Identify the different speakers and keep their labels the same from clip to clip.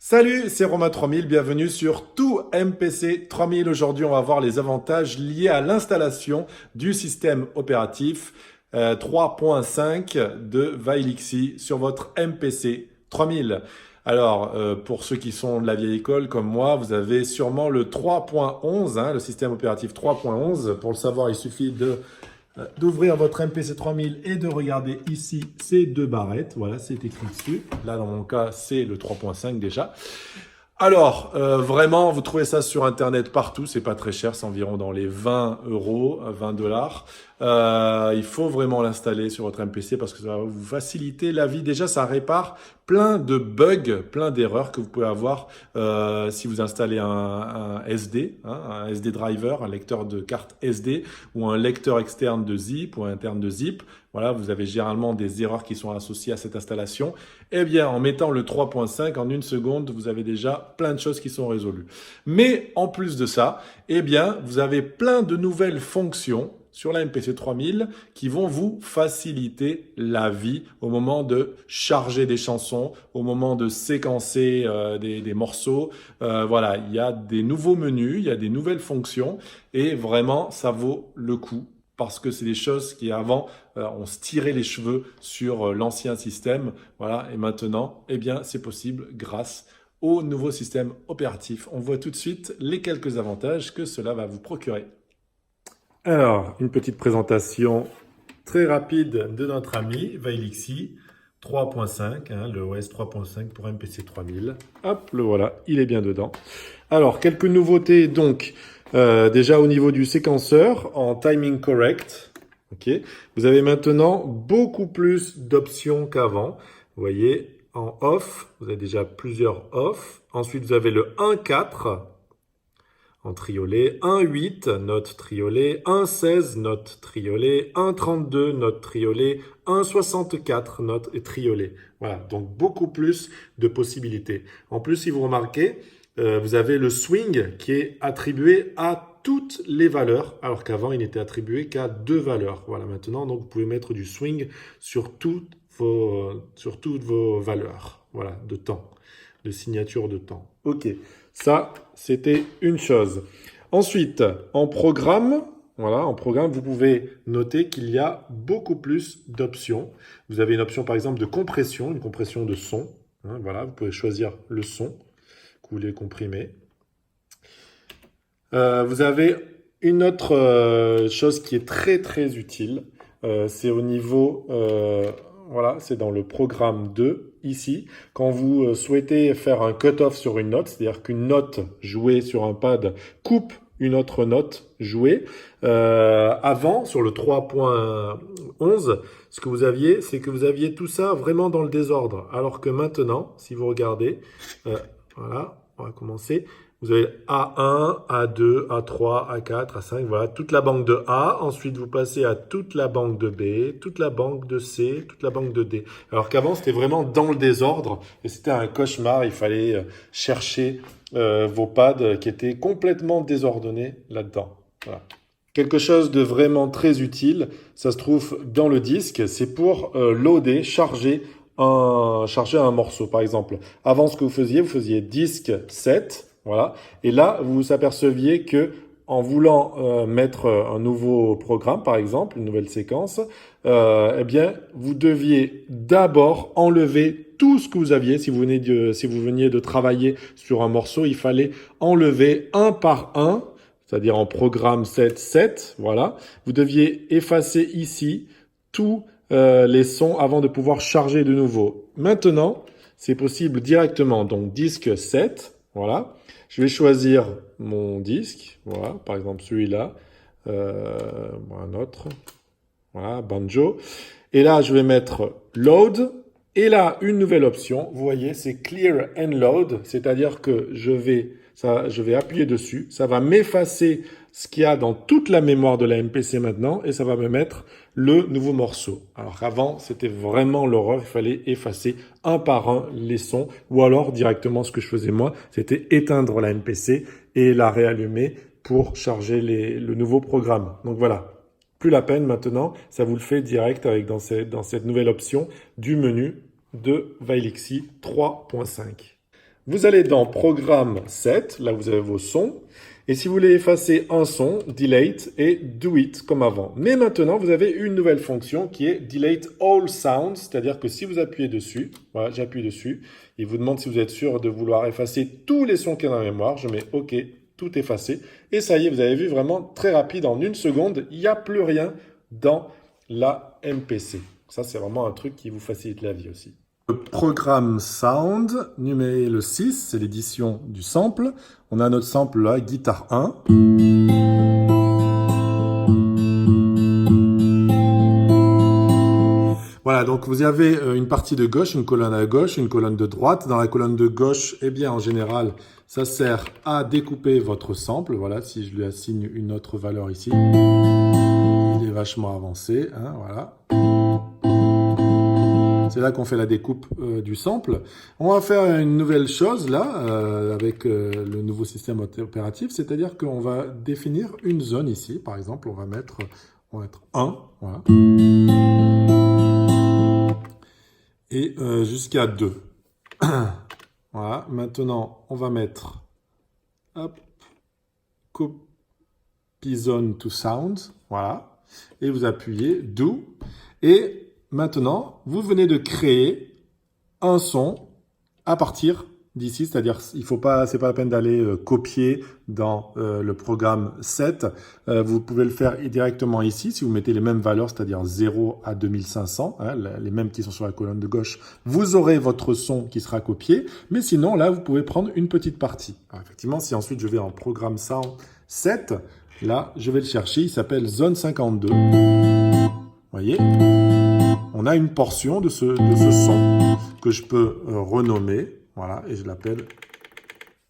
Speaker 1: Salut, c'est Romain 3000, bienvenue sur Tout MPC 3000. Aujourd'hui, on va voir les avantages liés à l'installation du système opératif 3.5 de Vailixi sur votre MPC 3000. Alors, pour ceux qui sont de la vieille école comme moi, vous avez sûrement le 3.11, le système opératif 3.11. Pour le savoir, il suffit d'ouvrir votre MPC 3000 et de regarder ici ces deux barrettes. Voilà, c'est écrit dessus. Là, dans mon cas, c'est le 3.5 déjà. Alors, vraiment, vous trouvez ça sur Internet partout. C'est pas très cher, c'est environ dans les 20 euros, 20 dollars. Il faut vraiment l'installer sur votre MPC parce que ça va vous faciliter la vie. Déjà, ça répare plein de bugs, plein d'erreurs que vous pouvez avoir si vous installez un SD, un SD driver, un lecteur de carte SD ou un lecteur externe de zip ou interne de zip. Voilà, vous avez généralement des erreurs qui sont associées à cette installation. Eh bien, en mettant le 3.5 en une seconde, vous avez déjà plein de choses qui sont résolues. Mais en plus de ça, eh bien, vous avez plein de nouvelles fonctions sur la MPC 3000 qui vont vous faciliter la vie au moment de charger des chansons, au moment de séquencer des morceaux. Voilà, il y a des nouveaux menus, il y a des nouvelles fonctions et vraiment, ça vaut le coup parce que c'est des choses qui avant, on se tirait les cheveux sur l'ancien système. Voilà, et maintenant, eh bien, c'est possible grâce au nouveau système opératif. On voit tout de suite les quelques avantages que cela va vous procurer. Alors, une petite présentation très rapide de notre ami Vailixi 3.5, le OS 3.5 pour MPC 3000. Hop, le voilà, il est bien dedans. Alors, quelques nouveautés donc, déjà au niveau du séquenceur en timing correct. Okay. Vous avez maintenant beaucoup plus d'options qu'avant. Vous voyez, en off, vous avez déjà plusieurs off. Ensuite, vous avez le 1.4 en triolet, 1.8 note triolet, 1.16 note triolet, 1.32 note triolet, 1.64 note triolet. Voilà, donc beaucoup plus de possibilités. En plus, si vous remarquez, vous avez le swing qui est attribué à toutes les valeurs, alors qu'avant, il n'était attribué qu'à deux valeurs. Voilà, maintenant, donc, vous pouvez mettre du swing sur toutes vos valeurs, voilà, de temps, de signature de temps. OK. Ça, c'était une chose. Ensuite, en programme, voilà, en programme, vous pouvez noter qu'il y a beaucoup plus d'options. Vous avez une option, par exemple, de compression, une compression de son. Voilà, vous pouvez choisir le son que vous voulez comprimer. Vous avez une autre chose qui est très, très utile. C'est au niveau... voilà, c'est dans le programme 2, ici. Quand vous souhaitez faire un cut-off sur une note, c'est-à-dire qu'une note jouée sur un pad coupe une autre note jouée, avant, sur le 3.11, ce que vous aviez, c'est que vous aviez tout ça vraiment dans le désordre. Alors que maintenant, si vous regardez, voilà, on va commencer. Vous avez A1, A2, A3, A4, A5, voilà, toute la banque de A. Ensuite, vous passez à toute la banque de B, toute la banque de C, toute la banque de D. Alors qu'avant, c'était vraiment dans le désordre et c'était un cauchemar. Il fallait chercher vos pads qui étaient complètement désordonnés là-dedans. Voilà. Quelque chose de vraiment très utile, ça se trouve dans le disque, c'est pour loader, charger un morceau. Par exemple, avant ce que vous faisiez disque 7. Voilà. Et là, vous vous aperceviez que en voulant mettre un nouveau programme, par exemple, une nouvelle séquence, eh bien, vous deviez d'abord enlever tout ce que vous aviez. Si vous veniez de travailler sur un morceau, il fallait enlever un par un, c'est-à-dire en programme 7.7, voilà. Vous deviez effacer ici tous les sons avant de pouvoir charger de nouveau. Maintenant, c'est possible directement. Donc, disque 7, voilà. Je vais choisir mon disque, voilà, par exemple celui-là, un autre, voilà, banjo. Et là, je vais mettre load. Et là, une nouvelle option, vous voyez, c'est clear and load, c'est-à-dire que je vais appuyer dessus, ça va m'effacer ce qu'il y a dans toute la mémoire de la MPC maintenant et ça va me mettre le nouveau morceau. Alors qu'avant, c'était vraiment l'horreur, il fallait effacer un par un les sons ou alors directement ce que je faisais moi, c'était éteindre la MPC et la réallumer pour charger le nouveau programme. Donc voilà. Plus la peine maintenant, ça vous le fait direct avec dans cette nouvelle option du menu de Vailixi 3.5. Vous allez dans Programme 7, là vous avez vos sons. Et si vous voulez effacer un son, Delete et Do It comme avant. Mais maintenant, vous avez une nouvelle fonction qui est Delete All Sounds, c'est-à-dire que si vous appuyez dessus, voilà, j'appuie dessus, il vous demande si vous êtes sûr de vouloir effacer tous les sons qu'il y a dans la mémoire. Je mets OK, tout effacé. Et ça y est, vous avez vu vraiment très rapide, en une seconde, il n'y a plus rien dans la MPC. Ça, c'est vraiment un truc qui vous facilite la vie aussi. Le programme Sound, numéro 6, c'est l'édition du sample. On a notre sample là, guitare 1. Voilà, donc vous avez une partie de gauche, une colonne à gauche, une colonne de droite. Dans la colonne de gauche, eh bien, en général, ça sert à découper votre sample. Voilà, si je lui assigne une autre valeur ici, il est vachement avancé, hein, voilà. C'est là qu'on fait la découpe du sample. On va faire une nouvelle chose là, avec le nouveau système opératif, c'est-à-dire qu'on va définir une zone ici. Par exemple, on va mettre 1, voilà. Et jusqu'à 2. Voilà, maintenant, on va mettre Copy Zone to Sound, voilà. Et vous appuyez Do. Et maintenant, vous venez de créer un son à partir d'ici, c'est-à-dire il faut pas, c'est pas la peine d'aller copier dans le programme 7. Vous pouvez le faire directement ici si vous mettez les mêmes valeurs, c'est-à-dire 0 à 2500, hein, les mêmes qui sont sur la colonne de gauche. Vous aurez votre son qui sera copié, mais sinon là vous pouvez prendre une petite partie. Alors, effectivement, si ensuite je vais en programme Sound 7, là je vais le chercher, il s'appelle Zone 52. Vous voyez ? On a une portion de ce son que je peux renommer, voilà, et je l'appelle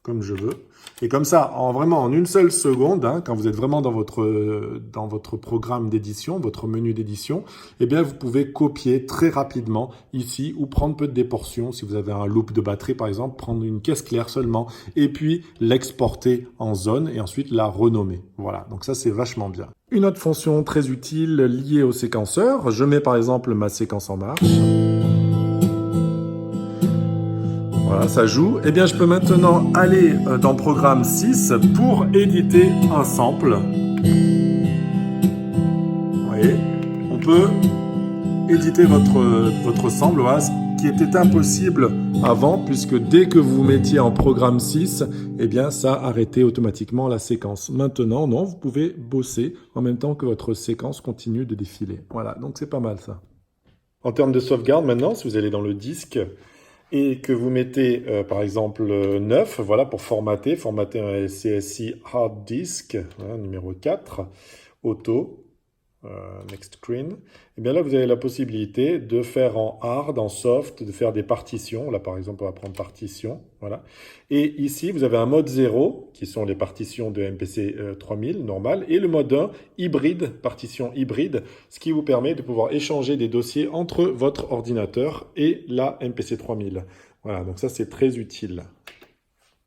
Speaker 1: comme je veux. Et comme ça, vraiment en une seule seconde, hein, quand vous êtes vraiment dans votre programme d'édition, votre menu d'édition, eh bien vous pouvez copier très rapidement ici ou prendre peu des portions. Si vous avez un loop de batterie par exemple, prendre une caisse claire seulement et puis l'exporter en zone et ensuite la renommer. Voilà, donc ça c'est vachement bien. Une autre fonction très utile liée au séquenceur, je mets par exemple ma séquence en marche. Voilà, ça joue. Eh bien, je peux maintenant aller dans Programme 6 pour éditer un sample. Vous voyez, on peut éditer votre sample, voilà, ce qui était impossible avant, puisque dès que vous mettiez en Programme 6, eh bien, ça arrêtait automatiquement la séquence. Maintenant, non, vous pouvez bosser en même temps que votre séquence continue de défiler. Voilà, donc c'est pas mal ça. En termes de sauvegarde, maintenant, si vous allez dans le disque, et que vous mettez, par exemple, 9, voilà, pour formater un CSI Hard Disk, hein, numéro 4, Auto, Next Screen, et bien là, vous avez la possibilité de faire en hard, en soft, de faire des partitions. Là, par exemple, on va prendre partition, voilà. Et ici, vous avez un mode 0, qui sont les partitions de MPC 3000, normal, et le mode 1, hybride, partition hybride, ce qui vous permet de pouvoir échanger des dossiers entre votre ordinateur et la MPC 3000. Voilà, donc ça, c'est très utile.